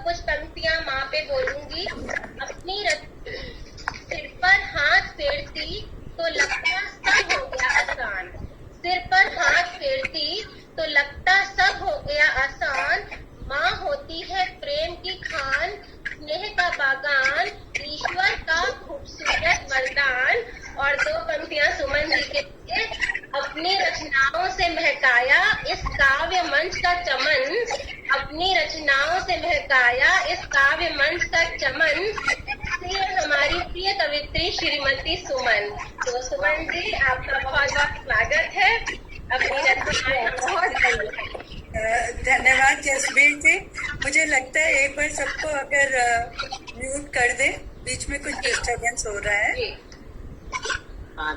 कुछ पंक्तियां माँ पे बोलूंगी। अपनी सिर पर हाथ फेरती तो लगता सब हो गया आसान। सिर पर हाथ फेरती तो लगता सब हो गया आसान। माँ होती है प्रेम की खान, स्नेह का बागान, ईश्वर का खूबसूरत वरदान। और दो पंक्तियां सुमन जी के लिए। अपनी रचनाओं से महकाया इस काव्य मंच का चमन। अपनी रचनाओं से महकाया इस काव्य मंच का चमन। प्रिय हमारी प्रिय कवित्री श्रीमती सुमन। तो सुमन जी, आपका बहुत बहुत स्वागत है। अपनी रचनाएं बहुत धन्यवाद जसबीर जी। मुझे लगता है एक बार सबको अगर म्यूट कर दे, बीच में कुछ डिस्टरबेंस हो रहा है।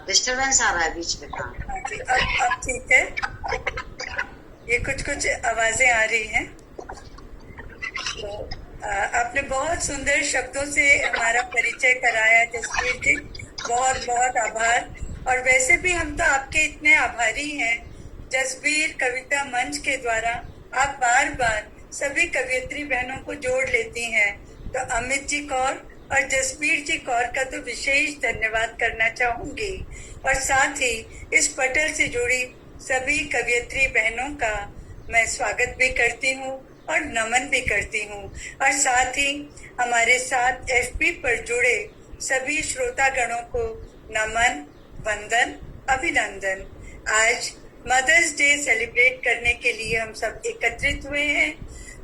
डिस्टरबेंस आ रहा है बीच में। हाँ जी, अब ठीक है। ये कुछ आवाजें आ रही हैं। तो आपने बहुत सुंदर शब्दों से हमारा परिचय कराया जसबीर जी, बहुत बहुत आभार। और वैसे भी हम तो आपके इतने आभारी हैं। जसबीर कविता मंच के द्वारा आप बार बार सभी कवियत्री बहनों को जोड़ लेती हैं। तो अमित जी कौर और जसबीर जी कौर का तो विशेष धन्यवाद करना चाहूंगी। और साथ ही इस पटल से जुड़ी सभी कवियत्री बहनों का मैं स्वागत भी करती हूँ और नमन भी करती हूँ। और साथ ही हमारे साथ एफबी पर जुड़े सभी श्रोतागणों को नमन, वंदन, अभिनंदन। आज मदर्स डे सेलिब्रेट करने के लिए हम सब एकत्रित हुए हैं।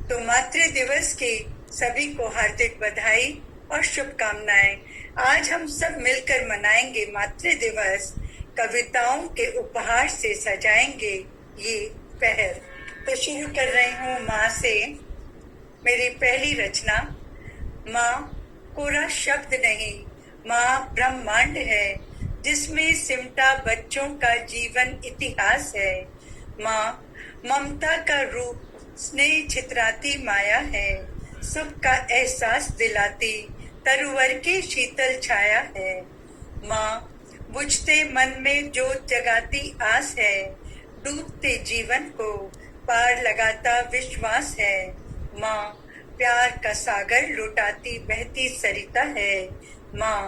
तो मातृ दिवस की सभी को हार्दिक बधाई और शुभकामनाएं। आज हम सब मिलकर मनाएंगे मातृ दिवस। कविताओं के उपहार से सजाएंगे ये पहर। तो शुरू कर रही हूँ माँ से। मेरी पहली रचना। माँ कोरा शब्द नहीं, माँ ब्रह्मांड है जिसमें सिमटा बच्चों का जीवन इतिहास है। माँ ममता का रूप, स्नेह छितराती माया है, सुख का एहसास दिलाती तरुवर की शीतल छाया है। माँ बुझते मन में जोत जगाती आस है, डूबते जीवन को पार लगाता विश्वास है। माँ प्यार का सागर लुटाती बहती सरिता है। माँ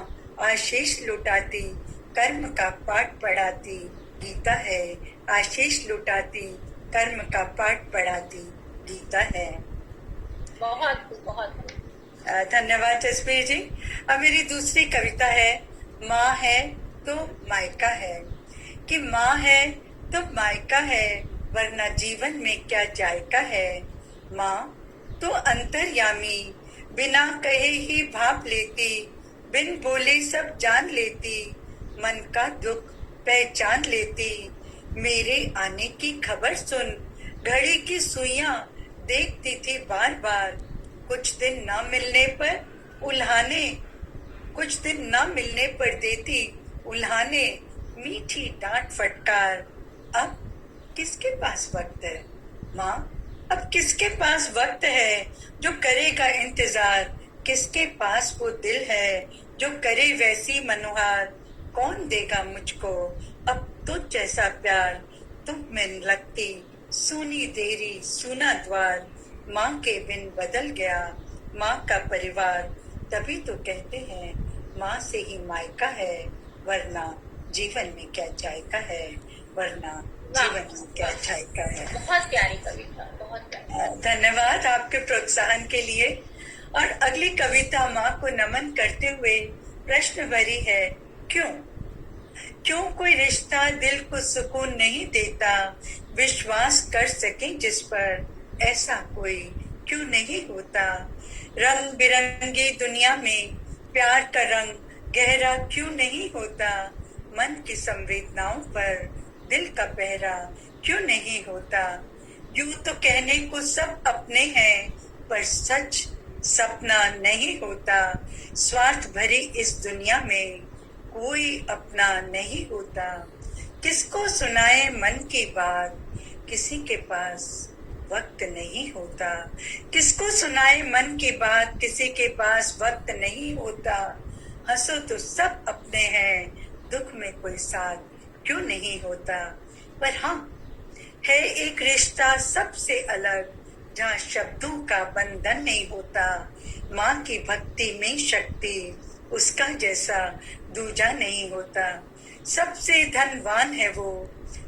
आशीष लुटाती कर्म का पाठ पढ़ाती गीता है। आशीष लुटाती कर्म का पाठ पढ़ाती गीता है। बहुत बहुत धन्यवाद जसबीर जी। अब मेरी दूसरी कविता है। माँ है तो मायका है। कि माँ है तो मायका है, वरना जीवन में क्या जायका है। माँ तो अंतर्यामी, बिना कहे ही भाप लेती, बिन बोले सब जान लेती, मन का दुख पहचान लेती। मेरे आने की खबर सुन, घड़ी की सुइयां देखती थी बार बार। कुछ दिन न मिलने पर उल्हाने, कुछ दिन न मिलने पर देती उल्हाने, मीठी डांट फटकार। अब किसके पास वक्त है माँ, अब किसके पास वक्त है जो करेगा इंतजार। किसके पास वो दिल है जो करे वैसी मनोहार। कौन देगा मुझको अब तुझ जैसा प्यार। तुम में लगती सूनी देरी सूना द्वार। माँ के बिन बदल गया माँ का परिवार। तभी तो कहते हैं माँ से ही मायका है, वरना जीवन में क्या जायका है। वरना जीवन में क्या जायका है। बहुत प्यारी कविता, बहुत प्यारी। धन्यवाद आपके प्रोत्साहन के लिए। और अगली कविता माँ को नमन करते हुए प्रश्न भरी है। क्यों क्यों कोई रिश्ता दिल को सुकून नहीं देता, विश्वास कर सके जिस पर ऐसा कोई क्यों नहीं होता। रंग बिरंगी दुनिया में प्यार का रंग गहरा क्यों नहीं होता। मन की संवेदनाओं पर दिल का पहरा क्यों नहीं होता। यूं तो कहने को सब अपने हैं, पर सच सपना नहीं होता। स्वार्थ भरी इस दुनिया में कोई अपना नहीं होता। किसको सुनाए मन की बात, किसी के पास वक्त नहीं होता। किसको सुनाए मन की बात, किसी के पास वक्त नहीं होता। हंसो तो सब अपने हैं, दुख में कोई साथ क्यों नहीं होता। पर हाँ है एक रिश्ता सबसे अलग, जहाँ शब्दों का बंधन नहीं होता। माँ की भक्ति में शक्ति, उसका जैसा दूजा नहीं होता। सबसे धनवान है वो,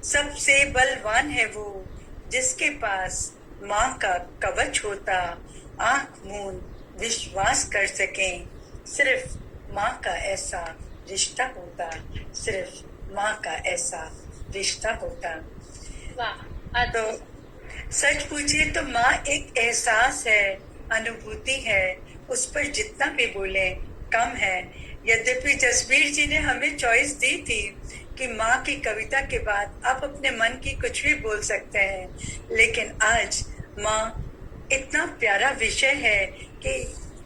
सबसे बलवान है वो, जिसके पास माँ का कवच होता। आंख मूंद विश्वास कर सकें, सिर्फ माँ का ऐसा रिश्ता होता। सिर्फ माँ का ऐसा रिश्ता होता। वाह, तो सच पूछिए तो माँ एक एहसास है, अनुभूति है, उस पर जितना भी बोले कम है। यद्यपि जसबीर जी ने हमें चॉइस दी थी कि माँ की कविता के बाद आप अपने मन की कुछ भी बोल सकते हैं, लेकिन आज माँ इतना प्यारा विषय है कि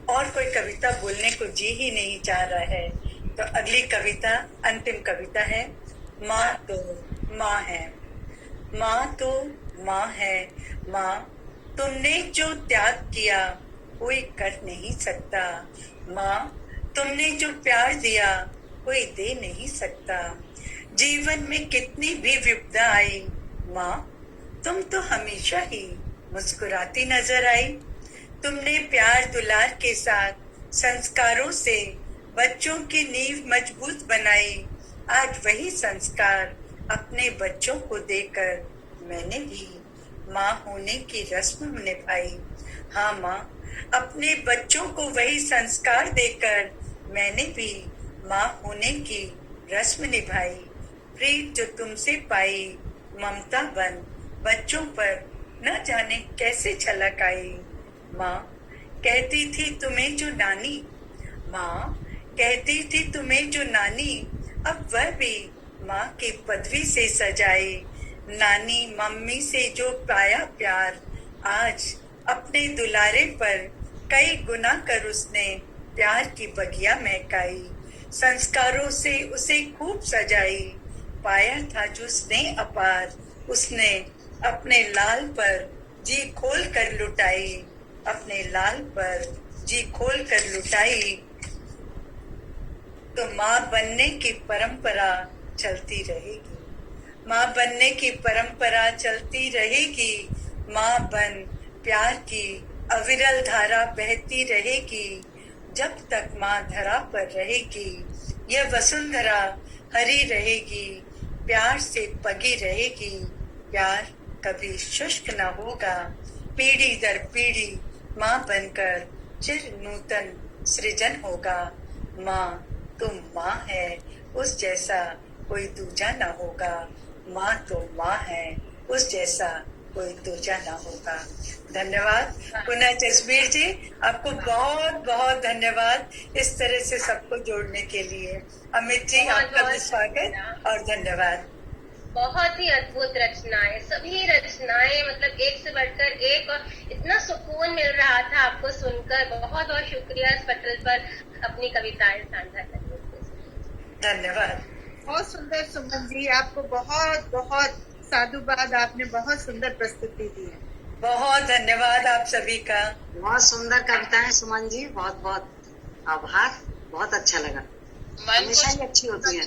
और कोई कविता बोलने को जी ही नहीं चाह रहा है। तो अगली कविता अंतिम कविता है। माँ तो माँ है, माँ तो माँ है। माँ, तुमने जो त्याग किया कोई कर नहीं सकता। माँ, तुमने जो प्यार दिया कोई दे नहीं सकता। जीवन में कितनी भी विपदा आई, माँ तुम तो हमेशा ही मुस्कुराती नजर आई। तुमने प्यार दुलार के साथ संस्कारों से बच्चों की नींव मजबूत बनाई। आज वही संस्कार अपने बच्चों को देकर मैंने भी माँ होने की रस्म निभाई। हाँ माँ, अपने बच्चों को वही संस्कार देकर मैंने भी माँ होने की रस्म निभाई। प्रीत जो तुमसे पाई ममता बन बच्चों पर न जाने कैसे छलक आई। माँ कहती थी तुम्हें जो नानी, माँ कहती थी तुम्हें जो नानी, अब वह भी माँ की पदवी से सजाई। नानी मम्मी से जो पाया प्यार, आज अपने दुलारे पर कई गुना कर उसने प्यार की बगिया महकाई। संस्कारों से उसे खूब सजाई, पाया था जो स्नेह अपार, उसने अपने लाल पर जी खोल कर लुटाई। अपने लाल पर जी खोल कर लुटाई। तो माँ बनने की परंपरा चलती रहेगी, माँ बनने की परंपरा चलती रहेगी। माँ बन प्यार की अविरल धारा बहती रहेगी। जब तक माँ धरा पर रहेगी, यह वसुंधरा हरी रहेगी। प्यार से पगी रहेगी, प्यार कभी शुष्क न होगा। पीढ़ी दर पीढ़ी माँ बनकर चिर नूतन सृजन होगा। माँ तुम माँ है, उस जैसा कोई दूजा न होगा। माँ तो माँ है, उस जैसा कोई दूजा न होगा। धन्यवाद। पुनः जसबीर जी, आपको बहुत बहुत धन्यवाद इस तरह से सबको जोड़ने के लिए। अमित जी, आपका भी स्वागत और धन्यवाद। बहुत ही अद्भुत रचनाएं, सभी रचनाएं मतलब एक से बढ़कर एक, और इतना सुकून मिल रहा था आपको सुनकर। बहुत बहुत शुक्रिया इस पटल पर अपनी कविताएं साझा करने के लिए। धन्यवाद। बहुत सुंदर सुमन जी, आपको बहुत बहुत साधुवाद। आपने बहुत सुंदर प्रस्तुति दी है। बहुत धन्यवाद आप सभी का। बहुत सुंदर कविताएं सुमन जी, बहुत बहुत आभार। बहुत अच्छा लगा, हमेशा ही अच्छी होती है।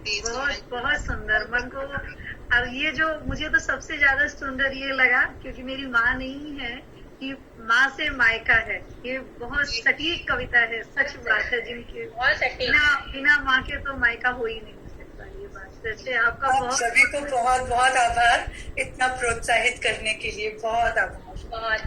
बहुत बहुत सुंदर मन को। और ये जो मुझे तो सबसे ज्यादा सुंदर ये लगा, क्योंकि मेरी माँ नहीं है, कि माँ से मायका है। ये बहुत सटीक कविता है, सच बात है। जिनके बिना माँ के तो मायका हो ही नहीं सकता। ये बात जैसे आपका आप बहुत सभी को बहुत बहुत आभार, इतना प्रोत्साहित करने के लिए बहुत आभार। बहुत